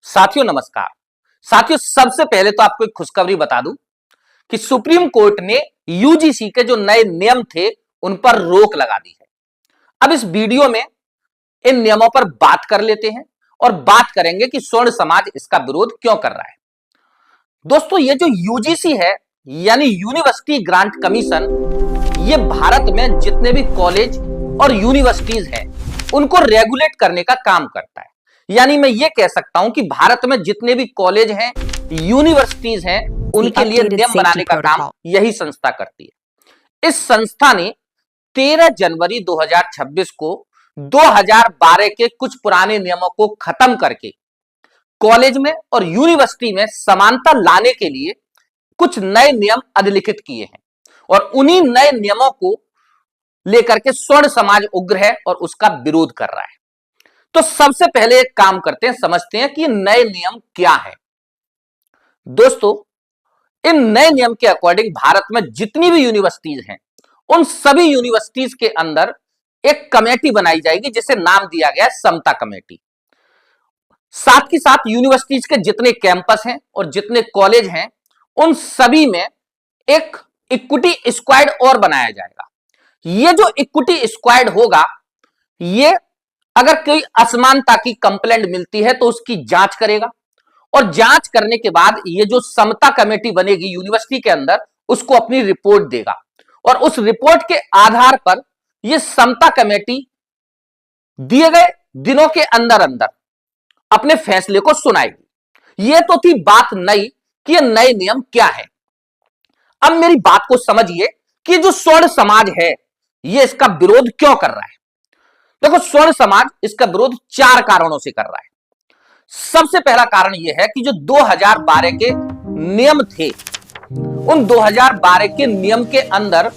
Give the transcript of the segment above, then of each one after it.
साथियों नमस्कार। साथियों सबसे पहले तो आपको एक खुशखबरी बता दूं कि सुप्रीम कोर्ट ने यूजीसी के जो नए नियम थे उन पर रोक लगा दी है। अब इस वीडियो में इन नियमों पर बात कर लेते हैं और बात करेंगे कि स्वर्ण समाज इसका विरोध क्यों कर रहा है। दोस्तों ये जो यूजीसी है यानी यूनिवर्सिटी ग्रांट कमीशन, ये भारत में जितने भी कॉलेज और यूनिवर्सिटीज हैं उनको रेगुलेट करने का काम करता है। यानी मैं ये कह सकता हूं कि भारत में जितने भी कॉलेज हैं, यूनिवर्सिटीज हैं, उनके लिए नियम बनाने का काम यही संस्था करती है। इस संस्था ने 13 जनवरी 2026 को 2012 के कुछ पुराने नियमों को खत्म करके कॉलेज में और यूनिवर्सिटी में समानता लाने के लिए कुछ नए नियम अधिलिखित किए हैं और उन्हीं नए नियमों को लेकर के स्वर्ण समाज उग्र है और उसका विरोध कर रहा है। तो सबसे पहले एक काम करते हैं, समझते हैं कि नए नियम क्या है। दोस्तों इन नए नियम के अकॉर्डिंग भारत में जितनी भी यूनिवर्सिटीज हैं उन सभी यूनिवर्सिटीज के अंदर एक कमेटी बनाई जाएगी जिसे नाम दिया गया है समता कमेटी। साथ ही साथ यूनिवर्सिटीज के जितने कैंपस हैं और जितने कॉलेज हैं उन सभी में एक इक्विटी स्क्वाड और बनाया जाएगा। ये जो इक्विटी स्क्वाड होगा, ये अगर कोई असमानता की कंप्लेंट मिलती है तो उसकी जांच करेगा और जांच करने के बाद ये जो समता कमेटी बनेगी यूनिवर्सिटी के अंदर उसको अपनी रिपोर्ट देगा और उस रिपोर्ट के आधार पर यह समता कमेटी दिए गए दिनों के अंदर अंदर अपने फैसले को सुनाएगी। यह तो थी बात नई कि यह नए नियम क्या है। अब मेरी बात को समझिए कि जो स्वर्ण समाज है यह इसका विरोध क्यों कर रहा है। देखो स्वर्ण समाज इसका विरोध 4 कारणों से कर रहा है। सबसे पहला कारण यह है कि जो 2012 के नियम थे उन 2012 के नियम के अंदर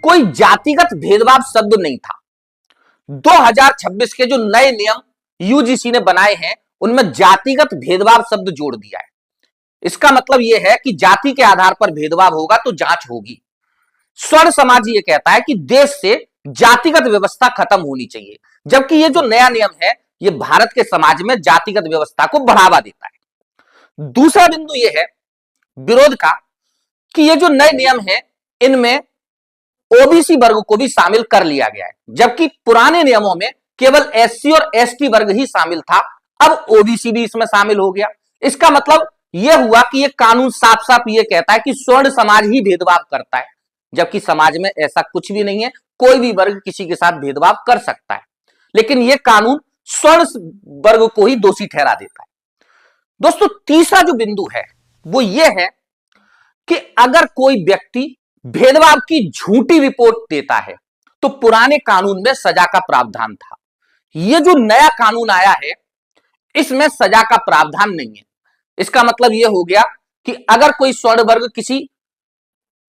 कोई जातिगत भेदभाव शब्द नहीं था। 2026 के जो नए नियम यूजीसी ने बनाए हैं उनमें जातिगत भेदभाव शब्द जोड़ दिया है। इसका मतलब यह है कि जाति के आधार पर भेदभाव होगा तो जांच होगी। स्वर्ण समाज ये कहता है कि देश से जातिगत व्यवस्था खत्म होनी चाहिए, जबकि ये जो नया नियम है ये भारत के समाज में जातिगत व्यवस्था को बढ़ावा देता है। दूसरा बिंदु ये है विरोध का कि ये जो नए नियम है इनमें ओबीसी वर्ग को भी शामिल कर लिया गया है, जबकि पुराने नियमों में केवल एससी और एसटी वर्ग ही शामिल था। अब ओबीसी भी इसमें शामिल हो गया। इसका मतलब यह हुआ कि यह कानून साफ साफ यह कहता है कि स्वर्ण समाज ही भेदभाव करता है, जबकि समाज में ऐसा कुछ भी नहीं है। कोई भी वर्ग किसी के साथ भेदभाव कर सकता है, लेकिन यह कानून स्वर्ण वर्ग को ही दोषी ठहरा देता है। दोस्तों तीसरा जो बिंदु है वो यह है कि अगर कोई व्यक्ति भेदभाव की झूठी रिपोर्ट देता है तो पुराने कानून में सजा का प्रावधान था। यह जो नया कानून आया है इसमें सजा का प्रावधान नहीं है। इसका मतलब यह हो गया कि अगर कोई स्वर्ण वर्ग किसी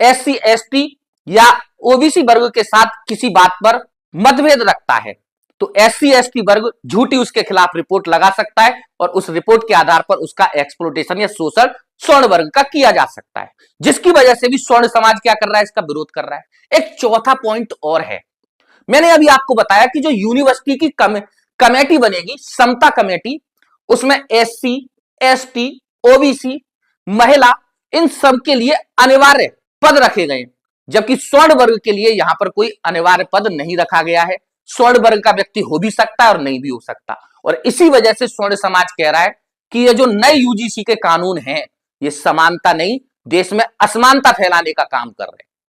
एससी एसटी या ओबीसी वर्ग के साथ किसी बात पर मतभेद रखता है तो एससी एसटी वर्ग झूठी उसके खिलाफ रिपोर्ट लगा सकता है और उस रिपोर्ट के आधार पर उसका एक्सप्लॉयटेशन या शोषण स्वर्ण वर्ग का किया जा सकता है, जिसकी वजह से भी स्वर्ण समाज क्या कर रहा है, इसका विरोध कर रहा है। एक चौथा पॉइंट और है। मैंने अभी आपको बताया कि जो यूनिवर्सिटी की कमेटी बनेगी समता कमेटी, उसमें एससी एसटी ओबीसी महिला इन सब के लिए अनिवार्य पद रखे गए, जबकि स्वर्ण वर्ग के लिए यहां पर कोई अनिवार्य पद नहीं रखा गया है। स्वर्ण वर्ग का व्यक्ति हो भी सकता है और नहीं भी हो सकता। और इसी वजह से स्वर्ण समाज कह रहा है कि ये जो नए यूजीसी के कानून हैं ये समानता नहीं, देश में असमानता फैलाने का काम कर रहे हैं।